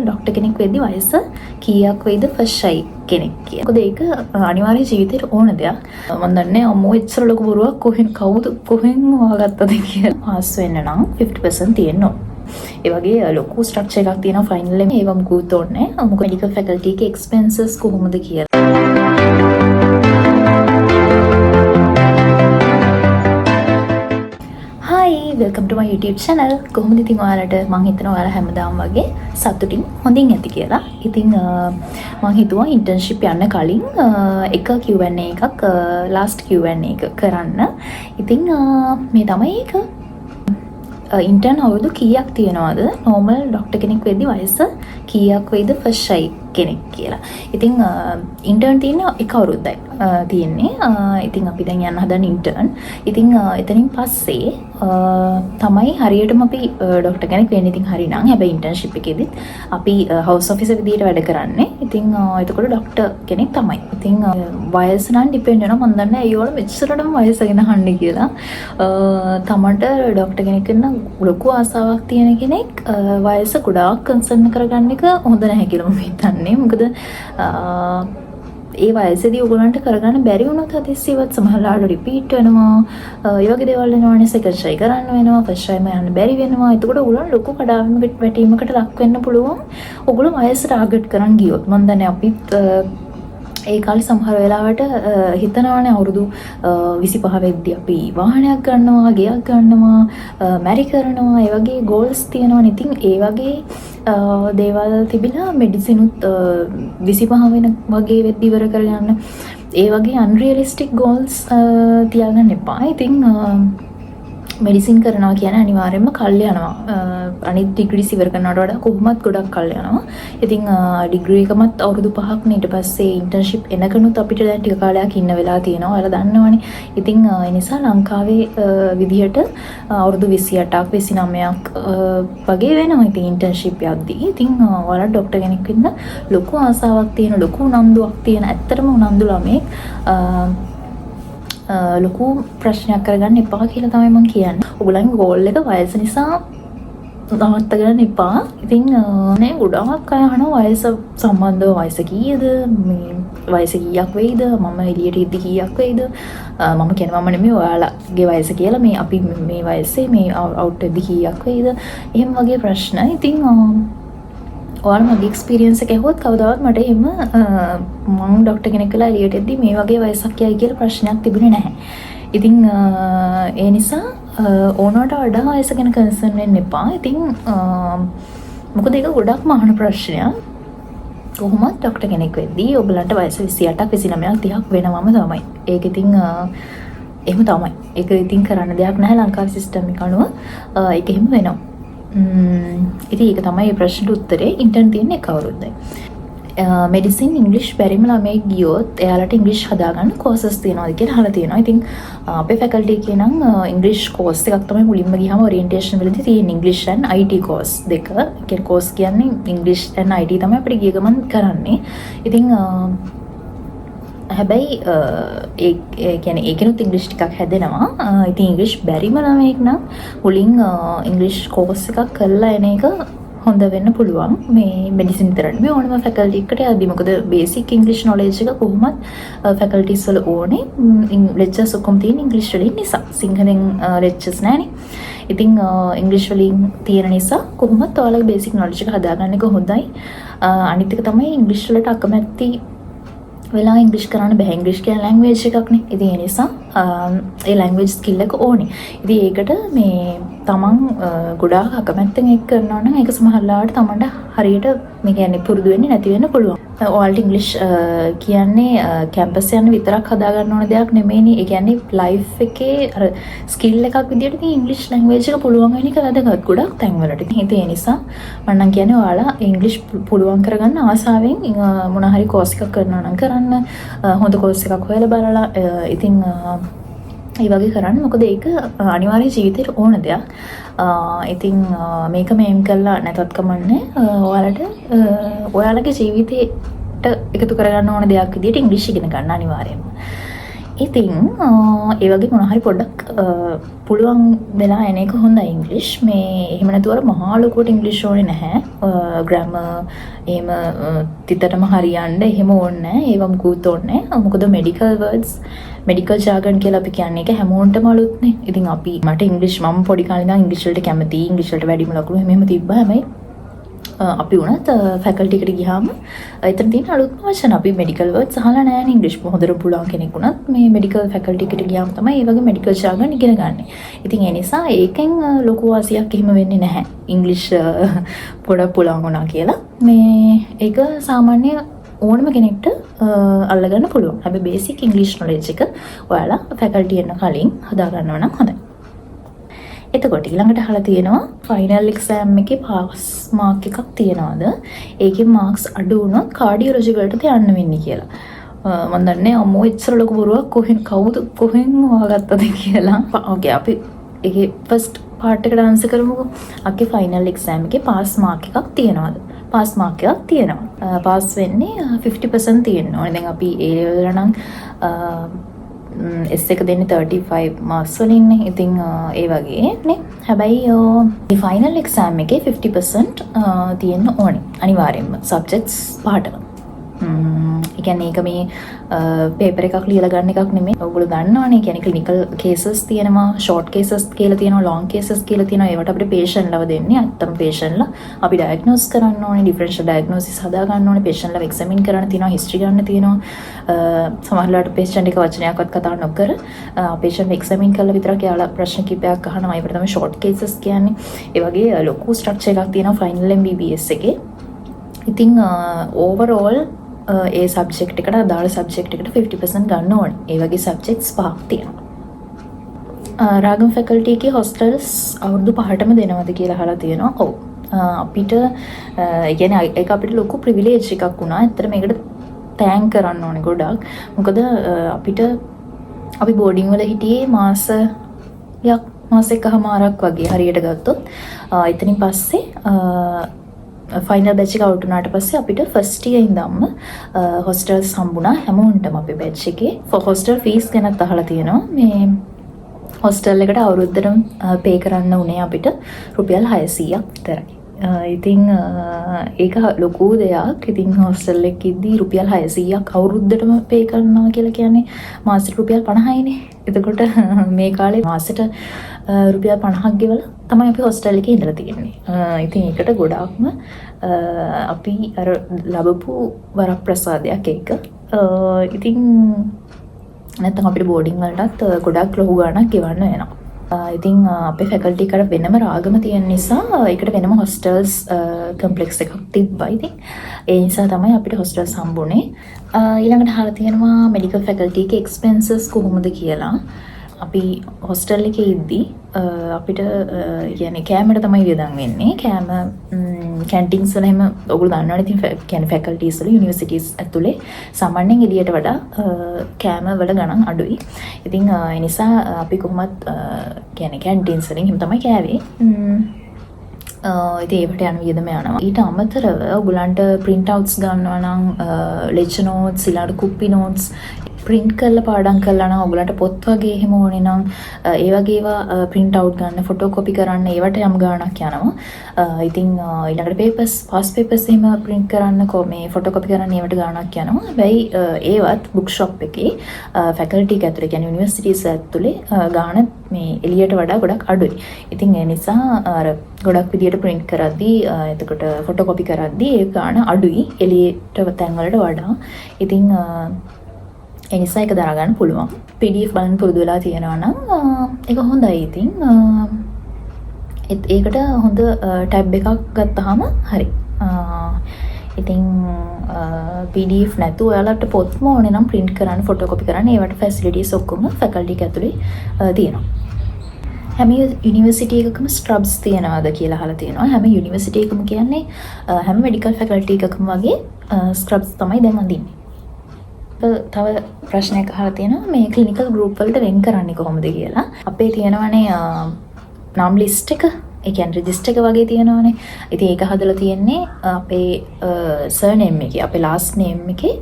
Doctor කෙනෙක් වෙද්දි වයස කීයක් වෙයිද ෆස්ට් ෂයි කෙනෙක් කියලා. මොකද ඒක අනිවාර්ය ජීවිතේට ඕන දෙයක්. මම දන්නේ අම්මෝ ඉස්සර ලොකු බොරුවක් කොහෙන් හොයාගත්තද කියලා. පාස් වෙන්න නම් 50% තියෙන්න ඕන. ඒ වගේ ලොකු ස්ට්‍රක්චර් එකක් තියෙනවා ෆයිනල් එකේ. ඒවම ගුත් ඕනේ. මොකද මෙඩිකල් ෆැකල්ටි එකේ එක්ස්පෙන්සස් කොහොමද කියලා. වෙල්කම් ටු මයි YouTube channel. කොහොමද ඉතින් ඔයාලට මම හිතනවා ඔයාලා හැමදාම වගේ සතුටින් හොඳින් ඇති කියලා. ඉතින් මම හිතුවා ඉන්ටර්න්ෂිප් යන්න කලින් එක Q&A එකක් last Q&A එක කරන්න. ඉතින් මේ තමයි ඒක. ඉන්ටර්න් අවුරුදු කීයක් තියෙනවද? normal ડોක්ටර් කෙනෙක් වෙද්දි වයස කීයක් වෙයිද ෆස්ට් ෂයි කෙනෙක් කියලා. ඉතින් ඉන්ටර්න් තියෙන එක අවුරුද්දයි තියෙන්නේ. ඉතින් අපි දැන් යන්න හදන ඉන්ටර්න්. ඉතින් එතනින් පස්සේ තමයි හරියටම අපි ડોක්ටර් කෙනෙක් වෙන්නේ. ඉතින් හරිනම් හැබැයි ඉන්ටර්න්ෂිප් එකේදීත් අපි හවුස් ඔෆිසර් විදියට වැඩ කරන්නේ. ඉතින් එතකොට ડોක්ටර් කෙනෙක් තමයි. ඉතින් වයස නම් ඩිපෙන්ඩ් වෙනවා. මම දන්නේ ඒගොල්ලෝ මෙච්චරටම වයස ගැන අහන්නේ කියලා. තමන්ට ડોක්ටර් කෙනෙක් වෙන්න ලොකු ආසාවක් තියෙන කෙනෙක් වයස ගොඩාක් කන්සර්න් කරගන්න එක හොඳ නැහැ කියලා මම හිතන්නේ. මොකද ඒ වයසේදී ඔයගොල්ලන්ට කරගන්න බැරි වුණොත් හදිස්සියවත් සමහරවිට රිපීට් වෙනවා. ඒ වගේ දේවල් වෙනවනේ. සෙකන්ඩ් ෂයි කරන්න වෙනවා. ෆස්ට් ෂයිම යන්න බැරි වෙනවා. එතකොට ඔයගොල්ලන් ලොකු කඩාවීමකට වැටීමකට ලක් වෙන්න පුළුවන්. ඔයගොල්ලෝ වයස ටාගට් කරන් ගියොත්. මම දන්නේ අපිත් ඒ කාලේ සමහර වෙලාවට හිතනවානේ අවුරුදු 25 වෙද්දී අපි වාහනයක් ගන්නවා, ගෙයක් ගන්නවා, මැරි කරනවා, ඒ වගේ ගෝල්ස් තියෙනවානේ. ඉතින් ඒ වගේ දේවල් තිබිලා මෙඩිසිනුත් 25 වෙන වගේ වෙද්දී ඉවර කරගන්න. ඒ වගේ අන්රියලිස්ටික් ගෝල්ස් තියාගන්න එපා. ඉතින් මෙඩිසින් කරනවා කියන්නේ අනිවාර්යයෙන්ම කල් යනවා. අනිත් ඩිග්‍රීස් ඉවර කරනවට වඩා කොහොමත් ගොඩක් කල් යනවා. ඉතින් ඩිග්‍රී එකමත් අවුරුදු 5ක් නේ. ඊට පස්සේ ඉන්ටර්න්ෂිප් එනකනුත් අපිට දැන් ටික කාලයක් ඉන්න වෙලා තියෙනවා. ඔයාලා දන්නවනේ. ඉතින් ඒ නිසා ලංකාවේ විදිහට අවුරුදු 28ක් 29ක් වගේ වෙනවා. ඉතින් ඉන්ටර්න්ෂිප් යද්දී. ඉතින් ඔයාලා ડોක්ටර් කෙනෙක් වෙන්න ලොකු ආසාවක් තියෙන, ලොකු උනන්දුවක් තියෙන, ඇත්තටම උනන්දු ළමෙක් ලොකු ප්‍රශ්නයක් කරගන්න එපා කියලා තමයි මම කියන්නේ. ඔයගොල්ලන්ගේ ගෝල් එක වයස නිසා නවත්ත ගන්න එපා. ඉතින් නේ ගොඩාක් අය අහනවා වයස සම්බන්ධව වයස කීයද? මේ වයස කීයක් වෙයිද? මම එළියට ඉද්දි කීයක් වෙයිද? මම කියන්නේ මම නෙමෙයි ඔයාලගේ වයස කියලා. මේ අපි මේ වයසේ මේ අවුට් වෙද්දි කීයක් වෙයිද? එහෙම වගේ ප්‍රශ්න. ඉතින් ඔයාලා මගේ එක්ස්පීරියන්ස් එක ඇහුවොත් කවදාවත් මට එහෙම මම ડોක්ටර් කෙනෙක් වෙලා එළියට එද්දි මේ වගේ වයසක් යයි කියලා ප්‍රශ්නයක් තිබුණේ නැහැ. ඉතින් ඒ නිසා ඕනවට වඩා වයස ගැන කන්සර්න් වෙන්න එපා. ඉතින් මොකද ඒක ගොඩක්ම අහන ප්‍රශ්නයක්. කොහොමද ડોක්ටර් කෙනෙක් වෙද්දී ඔයගලන්ට වයස 28ක් 29ක් 30ක් වෙනවම තමයි. ඒක ඉතින් එහෙම තමයි. ඒක ඉතින් කරන්න දෙයක් නැහැ ලංකාවේ සිස්ටම් එක අනුව. ඒක එහෙම වෙනවා. ඉතින් ඒක තමයි ප්‍රශ්නට උත්තරේ. ඉන්ටර්න් තියෙන එක අවුරුද්දයි. මෙඩිසින් ඉංග්‍රීසි බැරිම ළමයි ගියොත් එයාලට ඉංග්‍රීසි හදාගන්න කෝසස් තියෙනවාද කියලා අහලා තියෙනවා. ඉතින් අපේ ෆැකල්ටි එකේ නම් ඉංග්‍රීසි කෝස් එකක් තමයි මුලින්ම ගියාම ඔරියන්ටේෂන් වලදී තියෙන ඉංග්‍රීසි and IT කෝස් දෙක. ඒ කෝස් කියන්නේ ඉංග්‍රීසි and IT තමයි අපිට ගිය ගමන් කරන්නේ. ඉතින් හැබැයි ඒ කියන්නේ ඒකෙනුත් ඉංග්‍රීසි ටිකක් හැදෙනවා. ඉතින් ඉංග්‍රීසි බැරිම ළමයෙක් නම් මුලින් ඉංග්‍රීසි කෝස් එකක් කරලා එන එක හොඳ වෙන්න පුළුවන්. මේ මෙඩිසින් විතරක් නෙමෙයි ඕනම ෆැකල්ටි එකකට යද්දී. මොකද බේසික් ඉංග්‍රීසි නොලෙජ් එක කොහොමත් ෆැකල්ටිස් වල ඕනේ. ලෙක්චර්ස් ඔක්කොම තියෙන ඉංග්‍රීසි වලින් නිසා. සිංහලෙන් ලෙක්චර්ස් නැහැනේ. ඉතින් ඉංග්‍රීසි වලින් තියෙන නිසා කොහොමත් ඔයාලගේ බේසික් නොලෙජ් එක හදාගන්න එක හොඳයි. අනිත් එක තමයි ඉංග්‍රීසි වලට අකමැති වෙලා ඉංග්‍රීසි කරන්න බෑ. ඉංග්‍රීසි කියන ලැන්ග්වේජ් එකක් නේ. ඉතින් ඒ නිසා ඒ ලැන්ග්වේජ් ස්කිල් එක ඕනේ. ඉතින් ඒකට මේ තමන් ගොඩාක් අකමැත්තෙන් ඒක කරනවා නම් ඒක සමහරවිට තමන්ට හරියට මේ කියන්නේ පුරුදු වෙන්නේ නැති වෙන්න පුළුවන්. ඔයාලට ඉංග්‍රීසි කියන්නේ කැම්පස් යන විතරක් හදා ගන්න ඕන දෙයක් නෙමෙයිනේ. ඒ කියන්නේ ලයිෆ් එකේ අර ස්කිල් එකක් විදියට ඉතින් ඉංග්‍රීසි ලැන්ග්වේජ් එක පුළුවන් වෙන එක වැදගත් ගොඩක් තැන්වලට. ඉතින් ඒ නිසා මම නම් කියන්නේ ඔයාලා ඉංග්‍රීසි පුළුවන් කරගන්න ආසාවෙන් මොන හරි කෝස් එකක් කරනවා නම් කරන්න. හොඳ කෝස් එකක් හොයලා බලලා ඉතින් ඒ වගේ කරන්න. මොකද ඒක අනිවාර්ය ජීවිතේට ඕන දෙයක්. ඉතින් මේක මේම් කරලා නැතත් කමන්නේ. ඔයාලට ඔයාලගේ ජීවිතේට එකතු කරගන්න ඕන දෙයක් විදිහට ඉංග්‍රීසි ඉගෙන ගන්න අනිවාර්යයෙන්ම. ඉතින් ඒ වගේ මොනවා හරි පොඩ්ඩක් පුළුවන් වෙලා එන එක හොඳයි ඉංග්‍රීසි. මේ එහෙම නැතුව අර මහා ලොකුවට ඉංග්‍රීසි ඕනේ නැහැ. ග්‍රැමර් එහෙම තිතටම හරියන්න එහෙම ඕනේ නැහැ. ඒව මුකුත් ඕනේ නැහැ. මොකද මෙඩිකල් වර්ඩ්ස් මෙඩිකල් ජාගන් කියලා අපි කියන්නේ ඒක හැමෝටම අලුත්නේ. ඉතින් මට ඉංග්‍රීසි මම පොඩි කාලේ ඉඳන් ඉංග්‍රීසි වලට කැමතියි. ඉංග්‍රීසි වලට වැඩිම ලකුණු එහෙම තිබ්බා. හැබැයි අපි වුණත් ෆැකල්ටි එකට ගියාම එතන තියෙන අලුත්ම වචන අපි මෙඩිකල් වර්ඩ්ස් අහලා නැහැ නේ. ඉංග්‍රීසි හොඳට පුළුවන් කෙනෙක් වුණත් මේ මෙඩිකල් ෆැකල්ටි එකට ගියාම තමයි මේ වගේ මෙඩිකල් ජාගන් ඉගෙන ගන්න. ඉතින් ඒ නිසා ඒකෙන් ලොකු වාසියක් එහෙම වෙන්නේ නැහැ. ඉංග්‍රීසි පොඩක් පුළුවන් වුණා කියලා. මේ ඒක සාමාන්‍ය ඕනම කෙනෙක්ට අල්ලගන්න පුළුවන්. හැබැයි බේසික් ඉංග්‍රීසි නොලෙජ් එක ඔයාලා ෆැකල්ටි එන්න කලින් හදා ගන්නවා නම් හොඳයි. එතකොට ඊළඟට අහලා තියෙනවා ෆයිනල් එක්සෑම් එකේ පාස් මාක් එකක් තියනවාද? ඒකේ මාක්ස් අඩු වුණොත් කාඩියොලොජි වලටද යන්න වෙන්නේ කියලා. මම දන්නේ අම්මෝ ඉස්සර ලොකු බොරුවක් කොහෙන් හොයාගත්තද කියලා. ඕකේ අපි ඒකේ ෆස්ට් පාර්ට් එකට ආන්සර් කරමුකෝ. අපේ ෆයිනල් එක්සෑම් එකේ පාස් මාක් එකක් තියනවාද? පාස් මාක් එකක් තියෙනවා. පාස් වෙන්නේ 50% තියෙනවා. දැන් අපි ඒ ලෙවල් නම් S එක දෙන්නේ 35 මාර්ක්ස් වලින් නේ. ඉතින් ඒ වගේ නේ. හැබැයි මේ ෆයිනල් එක්සෑම් එකේ 50% තියෙන්න ඕනේ. අනිවාර්යෙන්ම සබ්ජෙක්ට්ස් පහටම. ඒ කියන්නේ ඒක මේ පේපර් එකක් ලියලා ගන්න එකක් නෙමෙයි. ඔයගොල්ලෝ දන්නවනේ. කියන්නේ ක්ලිනිකල් කේසස් තියෙනවා, ෂෝට් කේසස් කියලා තියෙනවා, ලොං කේසස් කියලා තියෙනවා. ඒවට අපිට පේෂන්ට්ලව දෙන්නේ. අත්තම පේෂන්ට්ලා අපි ඩයග්නෝස් කරන්න ඕනේ, ඩිෆරෙන්ෂල් ඩයග්නෝසිස් හදා ගන්න ඕනේ, පේෂන්ට්ලව එක්සැමින් කරන්න තියෙනවා, හිස්ටරි ගන්න තියෙනවා. සමහරවිට පේෂන්ට් එක වචනයක්වත් කතා නොකර පේෂන්ට් එක්සැමින් කරලා විතරක් යාලා ප්‍රශ්න කිපයක් අහනවා. ඒකට තමයි ෂෝට් කේසස් කියන්නේ. ඒ වගේ ලොකු ස්ට්‍රක්චර් එකක් තියෙනවා ෆයිනල් MBBS එකේ. ඉතින් ඕවරෝල් ඒ සබ්ජෙක්ට් එකට අදාළ සබ්ජෙක්ට් එකට 50% ගන්න ඕනේ. ඒ වගේ සබ්ජෙක්ට්ස් පහක් තියෙනවා. රාගම් ෆැකල්ටි එකේ හොස්ටල්ස් අවුරුදු 5ටම දෙනවද කියලා අහලා තියෙනවා. ඔව්. අපිට කියන්නේ ඒක අපිට ලොකු ප්‍රිවිලේජ් එකක් වුණා. ඇත්තට මේකට තෑන්ක් කරන්න ඕනේ ගොඩක්. මොකද අපිට අපි බෝඩින් වල හිටියේ මාස එකමාරක් වගේ හරියට ගත්තොත්. එතනින් පස්සේ ෆයිනල් බැච් එක අවුට් වුණාට පස්සේ අපිට ෆස්ට් ඉයර් ඉඳන්ම හොස්ටල්ස් හම්බුණා හැමෝටම අපේ බැච් එකේ. හොස්ටල් ෆීස් ගැනත් අහලා තියෙනවා. මේ හොස්ටල් එකට අවුරුද්දටම පේ කරන්න උනේ අපිට රුපියල් 600ක් විතරයි. ඉතින් ඒක ලොකු දෙයක්. ඉතින් හොස්ටල් එකේ ඉද්දි රුපියල් 600ක් අවුරුද්දටම පේ කරනවා කියලා කියන්නේ මාසෙට රුපියල් 50යිනේ. එතකොට මේ කාලේ මාසෙට රුපියල් 50ක් ගෙවලා තමයි අපි හොස්ටල් එකේ ඉඳලා තියෙන්නේ. ඉතින් ඒකට ගොඩාක්ම අපි අර ලැබපු වරප්‍රසාදයක් ඒක. ඉතින් නැත්නම් අපිට බෝඩින් වලටත් ගොඩක් ලොකු ගාණක් ගෙවන්න වෙනවා. ඉතින් අපේ ෆැකල්ටි එකට වෙනම රාගම තියෙන නිසා ඒකට වෙනම හොස්ටල්ස් කම්ප්ලෙක්ස් එකක් තිබ්බා. ඉතින් ඒ නිසා තමයි අපිට හොස්ටල්ස් හම්බුනේ. ඊළඟට අහලා තියෙනවා මෙඩිකල් ෆැකල්ටි එකේ එක්ස්පෙන්සස් කොහොමද කියලා. අපි හොස්ටල් එකේ ඉද්දි අපිට කියන්නේ කෑමට තමයි වියදම් වෙන්නේ. කෑම කැන්ටින්ස් වල එහෙම ඔයගොල්ලෝ දන්නවනේ. ඉතින් කියන්නේ ෆැකල්ටිස් වල යුනිවර්සිටිස් ඇතුලේ සාමාන්‍යයෙන් එළියට වඩා කෑම වල ගණන් අඩුයි. ඉතින් ඒ නිසා අපි කොහොමත් කියන්නේ කැන්ටින්ස් වලින් එහෙම තමයි කෑවේ. ඉතින් ඒකට යන වියදම යනවා. ඊට අමතරව ඔයගොල්ලන්ට print outs ගන්නවා නම් lecture notes, ඊළඟ කුප්පි notes print කරලා පාඩම් කරලා නම් ඔයගොල්ලන්ට පොත් වගේ එහෙම ඕනේ නම් ඒ වගේ ඒවා print out ගන්න, photocopy කරන්න ඒවට යම් ගාණක් යනවා. ඉතින් ඊළඟට papers, past papers එහෙම print කරන්න මේ photocopy කරන්න ඒවට ගාණක් යනවා. හැබැයි ඒවත් bookshop එකේ faculty එක ඇතුලේ කියන්නේ universities ඇතුලේ ගාණ මේ එළියට වඩා ගොඩක් අඩුයි. ඉතින් ඒ නිසා අර ගොඩක් විදියට print කරද්දී එතකොට photocopy කරද්දී ඒ ගාණ අඩුයි එළියට තැන් වලට වඩා. ඉතින් ඒ නිසා ඒක දරා ගන්න පුළුවන්. PDF බලන්න පුරුදු වෙලා තියෙනවා නම් ඒක හොඳයි. ඉතින් ඒකට හොඳ ටැබ් එකක් ගත්තාම හරි. ඉතින් PDF නැතුව ඔයාලට පොත්ම ඕනේ නම් print කරන්න, photocopy කරන්න ඒවට facilities ඔක්කොම faculty එක ඇතුලේ තියෙනවා. හැම යුනිවර්සිටි එකකම ස්ක්‍රබ්ස් තියනවාද කියලා අහලා තියෙනවා. හැම යුනිවර්සිටි එකකම කියන්නේ හැම මෙඩිකල් ෆැකල්ටි එකකම වගේ ස්ක්‍රබ්ස් තමයි දැන් අඳින්නේ. තව ප්‍රශ්නයක් අහලා තියෙනවා මේ ක්ලිනිකල් ගෲප් වලට වෙන් කරන්නේ කොහොමද කියලා. අපේ තියෙනවනේ නම් ලිස්ට් එක ඒ කියන්නේ රෙජිස්ටර් එක වගේ තියෙනවානේ. ඉතින් ඒක හදලා තියෙන්නේ අපේ සර්නේම් එකේ, අපේ ලාස්ට් නේම් එකේ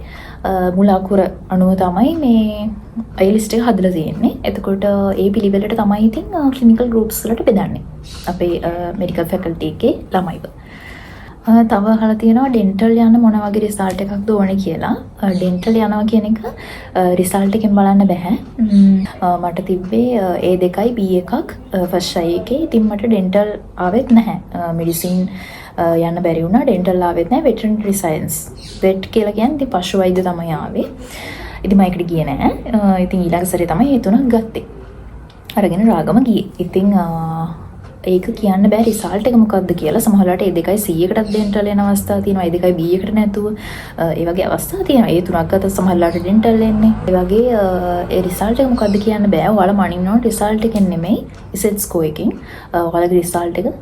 මුල අකුර අනුව තමයි මේ ඒ ලිස්ට් එක හදලා තියෙන්නේ. එතකොට ඒ පිළිවෙලට තමයි ඉතින් ක්ලිනිකල් ගෲප්ස් වලට බෙදන්නේ. අපේ මෙඩිකල් ෆැකල්ටි එකේ ළමයිව. තව අහලා තියෙනවා ඩෙන්ටල් යන මොන වගේ රිසල්ට් එකක්ද ඕනේ කියලා. ඩෙන්ටල් යනවා කියන එක රිසල්ට් එකෙන් බලන්න බෑ. මට තිබ්බේ A2යි B එකක් ෆස්ට් ට්‍රයි එකේ. ඉතින් මට ඩෙන්ටල් ආවෙත් නැහැ. මෙඩිසින් යන්න බැරි වුණා. ඩෙන්ටල් ආවෙත් නැහැ. වෙටරනරි සයන්ස්. වෙට් කියලා කියන්නේ ඉතින් පශු වෛද්‍ය තමයි ආවේ. ඉතින් මම ඒකට ගියේ නැහැ. ඉතින් ඊළඟ සැරේ තමයි ඒ තුනක් ගත්තේ. අරගෙන රාගම ගියේ. ඉතින් ඒක කියන්න බෑ රිසල්ට් එක මොකක්ද කියලා. සමහරවිට ඒ දෙකයි C එකටත් ඩෙන්ටල් යන අවස්ථා තියෙනවා. ඒ දෙකයි B එකට නැතුව ඒ වගේ අවස්ථා තියෙනවා. ඒ තුනක් ගත්තත් සමහරවිට ඩෙන්ටල් එන්නේ. ඒ වගේ ඒ රිසල්ට් එක මොකක්ද කියන්න බෑ. ඔයාලා මනින්න ඕන රිසල්ට් එකෙන් නෙමෙයි ඉසෙට් ස්කෝර් එකෙන්. ඔයාලගේ රිසල්ට් එක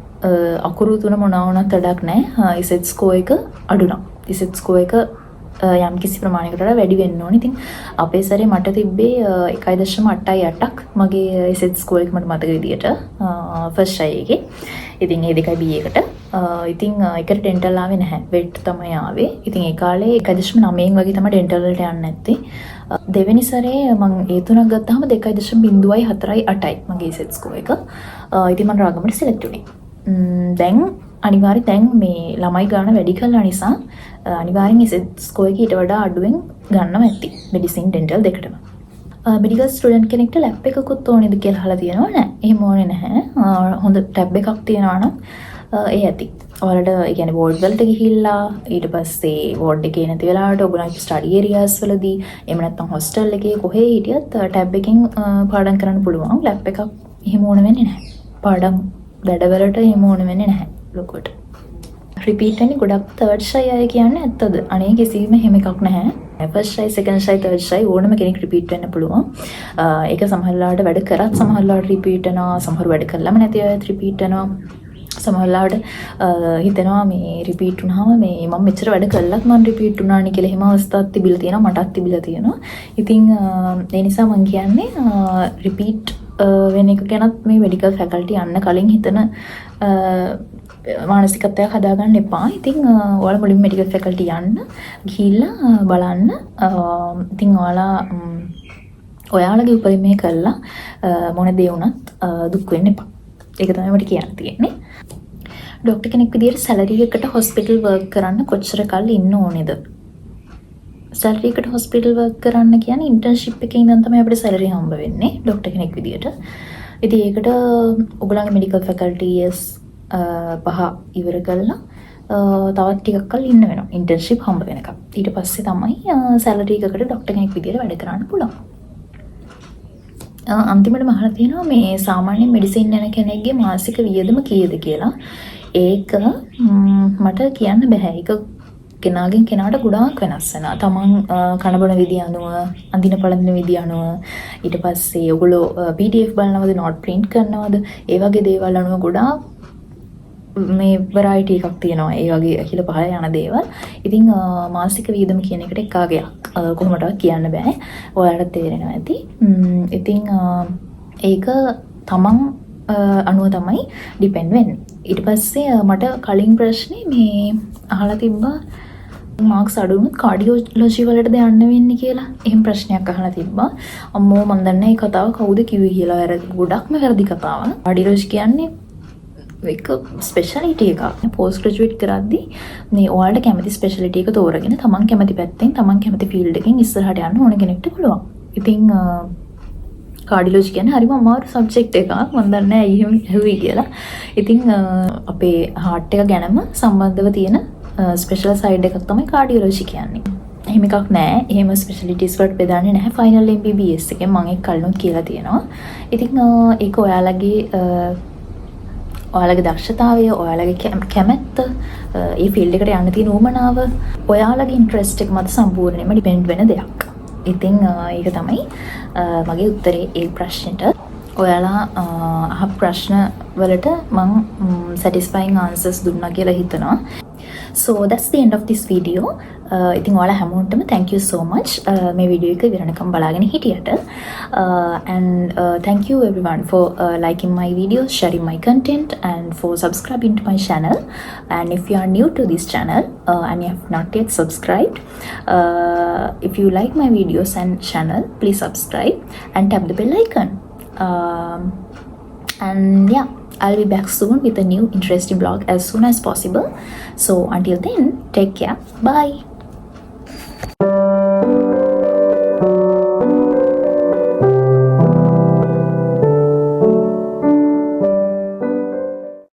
අකුරු තුන මොනවා වුණත් වැඩක් නැහැ. ඉසෙට් ස්කෝර් එක අඩු නම් ඉසෙට් ස්කෝර් එක යම් කිසි ප්‍රමාණයකට වඩා වැඩි වෙන්න ඕනේ. ඉතින් අපේ සැරේ මට තිබ්බේ 1.88ක් මගේ ඉසෙට් ස්කෝර් එක මට මතක විදියට ෆස්ට් ට්‍රයි එකේ. ඉතින් ඒ දෙකයි B එකට. ඉතින් එකට ඩෙන්ටල් ආවේ නැහැ. වෙට් තමයි ආවේ. ඉතින් ඒ කාලේ 1.9න් වගේ තමයි ඩෙන්ටල් වලට යන්නේ නැත්තේ. දෙවෙනි සැරේ මම ඒ තුනක් ගත්තාම 2.048යි මගේ ඉසෙට් ස්කෝර් එක. ඉතින් මම රාගමට සිලෙක්ට් වුණේ. දැන් අනිවාර්යයෙන් දැන් මේ ළමයි ගන්න වැඩි කළා නිසා අනිවාර්යෙන් ඉසෙට් ස්කෝර් එක ඊට වඩා අඩුවෙන් ගන්නවා ඇති. මෙඩිසින් ඩෙන්ටල් දෙකටම. මෙඩිකල් ස්ටුඩන්ට් කෙනෙක්ට ලැබ් එකකුත් ඕනේද කියලා අහලා තියෙනවා. නෑ. එහෙම ඕනේ නැහැ. හොඳ ටැබ් එකක් තියෙනවා නම් ඒ ඇති. ඔයාලට ඒ කියන්නේ වෝඩ් වලට ගිහිල්ලා ඊට පස්සේ වෝඩ් එකේ නැති වෙලාවට ඔයගොල්ලන්ගේ ස්ටඩි ඒරියාස් වලදී එහෙම නැත්නම් හොස්ටල් එකේ කොහේ හිටියත් ටැබ් එකකින් පාඩම් කරන්න පුළුවන්. ලැබ් එකක් එහෙම ඕන වෙන්නේ නැහැ. පාඩම් වැඩවලට එහෙම ඕන වෙන්නේ නැහැ ලොකුවට. රිපීට් වෙන්නේ ගොඩක් තර්ඩ් ට්‍රයි අය කියන්නේ ඇත්තද? අනේ කිසිම එහෙම එකක් නැහැ. First try, second try, third try ඕනම කෙනෙක් රිපීට් වෙන්න පුළුවන්. ඒක සමහරවිට වැඩ කරත් සමහරවිට රිපීට් වෙනවා. සමහර වැඩ කළාම නැති අයත් රිපීට් වෙනවා. සමහරවිට හිතෙනවා මේ රිපීට් වුණාම මේ මම මෙච්චර වැඩ කළත් මම රිපීට් වුණානි කියලා එහෙම අවස්ථාවක් තිබිලා තියෙනවා. මටත් තිබිලා තියෙනවා. ඉතින් ඒ නිසා මම කියන්නේ රිපීට් වෙන එක ගැනත් මේ මෙඩිකල් ෆැකල්ටි යන්න කලින් හිතන මානසිකත්වයක් හදාගන්න එපා. ඉතින් ඔයාලා මුලින්ම මෙඩිකල් ෆැකල්ටි යන්න ගිහිල්ලා බලන්න. ඉතින් ඔයාලගේ උපරිමය කළා මොන දේ වුණත් දුක් වෙන්න එපා. ඒක තමයි මට කියන්න තියෙන්නේ. ડોක්ටර් කෙනෙක් විදියට සැලරි එකකට හොස්පිටල් වර්ක් කරන්න කොච්චර කල් ඉන්න ඕනේද? සැලරි එකට හොස්පිටල් වර්ක් කරන්න කියන්නේ ඉන්ටර්න්ෂිප් එකේ ඉඳන් තමයි අපිට සැලරි හම්බ වෙන්නේ ડોක්ටර් කෙනෙක් විදියට. ඉතින් ඒකට ඔයගොල්ලන්ගේ මෙඩිකල් ෆැකල්ටි ඉයර්ස් 5 ඉවර කරලා තවත් ටිකක් කල් ඉන්න වෙනවා ඉන්ටර්න්ෂිප් හම්බ වෙනකම්. ඊට පස්සේ තමයි සැලරි එකකට ડોක්ටර් කෙනෙක් විදියට වැඩ කරන්න පුළුවන්. අන්තිමට මහලා තියෙනවා මේ සාමාන්‍ය මෙඩිසින් යන කෙනෙක්ගේ මාසික වියදම කීයද කියලා. ඒක මට කියන්න බෑ. ඒක කෙනාගෙන් කෙනාට ගොඩාක් වෙනස් වෙනවා. තමන් කන බොන විදිය අනුව, අඳින පළඳින විදිය අනුව, ඊට පස්සේ ඔයගොල්ලෝ PDF බලනවද, නෝට් print කරනවද, ඒ වගේ දේවල් අනුව ගොඩාක් මේ variety එකක් තියෙනවා. ඒ වගේ හිල පහල යන දේවල්. ඉතින් මාසික වියදම කියන එකට එකාගයක් කොහොමදවත් කියන්න බෑ. ඔයාලට තේරෙනවා ඇති. ඉතින් ඒක තමන් අනුව තමයි ඩිපෙන්ඩ් වෙන්නේ. ඊට පස්සේ මට කලින් ප්‍රශ්නේ මේ අහලා තිබ්බා මාක්ස් අඩු වුණොත් කාඩියෝලොජි වලටද යන්න වෙන්නේ කියලා. එහෙම ප්‍රශ්නයක් අහලා තිබ්බා. අම්මෝ මන් දන්නේ මේ කතාව කවුද කිව්වේ කියලා. අර ගොඩක්ම වැරදි කතාවක්. කාඩියෝලොජි කියන්නේ එක ස්පෙෂලිටි එකක්. පෝස්ට් ග්‍රැජුවේට් කරද්දී මේ ඔයාලට කැමති ස්පෙෂලිටි එක තෝරගෙන තමන් කැමති පැත්තෙන් තමන් කැමති ෆීල්ඩ් එකෙන් ඉස්සරහට යන්න ඕන කෙනෙක්ට පුළුවන්. ඉතින් කාඩියෝලොජි කියන්නේ හරිම අමාරු සබ්ජෙක්ට් එකක්. මම දන්නේ නැහැ එහෙම ඇහුවේ කියලා. ඉතින් අපේ හાર્ට් එක ගැනම සම්බන්ධව තියෙන ස්පෙෂල් සයිඩ් එකක් තමයි කාඩියෝලොජි කියන්නේ. එහෙම එකක් නැහැ. එහෙම ස්පෙෂලිටිස් වලට බෙදන්නේ නැහැ. ෆයිනල් MBBS එකෙන් මම ඒක කලිනුත් කියලා තියෙනවා. ඉතින් ඒක ඔයාලගේ දක්ෂතාවය, ඔයාලගේ කැමැත්ත, ඒ ෆීල්ඩ් එකට යන්න තියෙන උවමනාව, ඔයාලගේ ඉන්ට්‍රෙස්ට් එක මත සම්පූර්ණයෙන්ම ඩිපෙන්ඩ් වෙන දෙයක්. ඉතින් ඒක තමයි මගේ උත්තරේ ඒ ප්‍රශ්නෙට. ඔයාලා අහ ප්‍රශ්න වලට මම satisfying answers දුන්නා කියලා හිතනවා. So that's the end of this video. ඉතින් ඔයාලා හැමෝටම thank you so much මේ වීඩියෝ එක ඉවරනකම් බලාගෙන හිටියට. And thank you everyone for liking my videos, sharing my content and for subscribing to my channel. And if you are new to this channel and you have not yet subscribed, if you like my videos and channel, please subscribe and tap the bell icon. And yeah, I'll be back soon with a new interesting vlog as soon as possible. So until then, take care. Bye.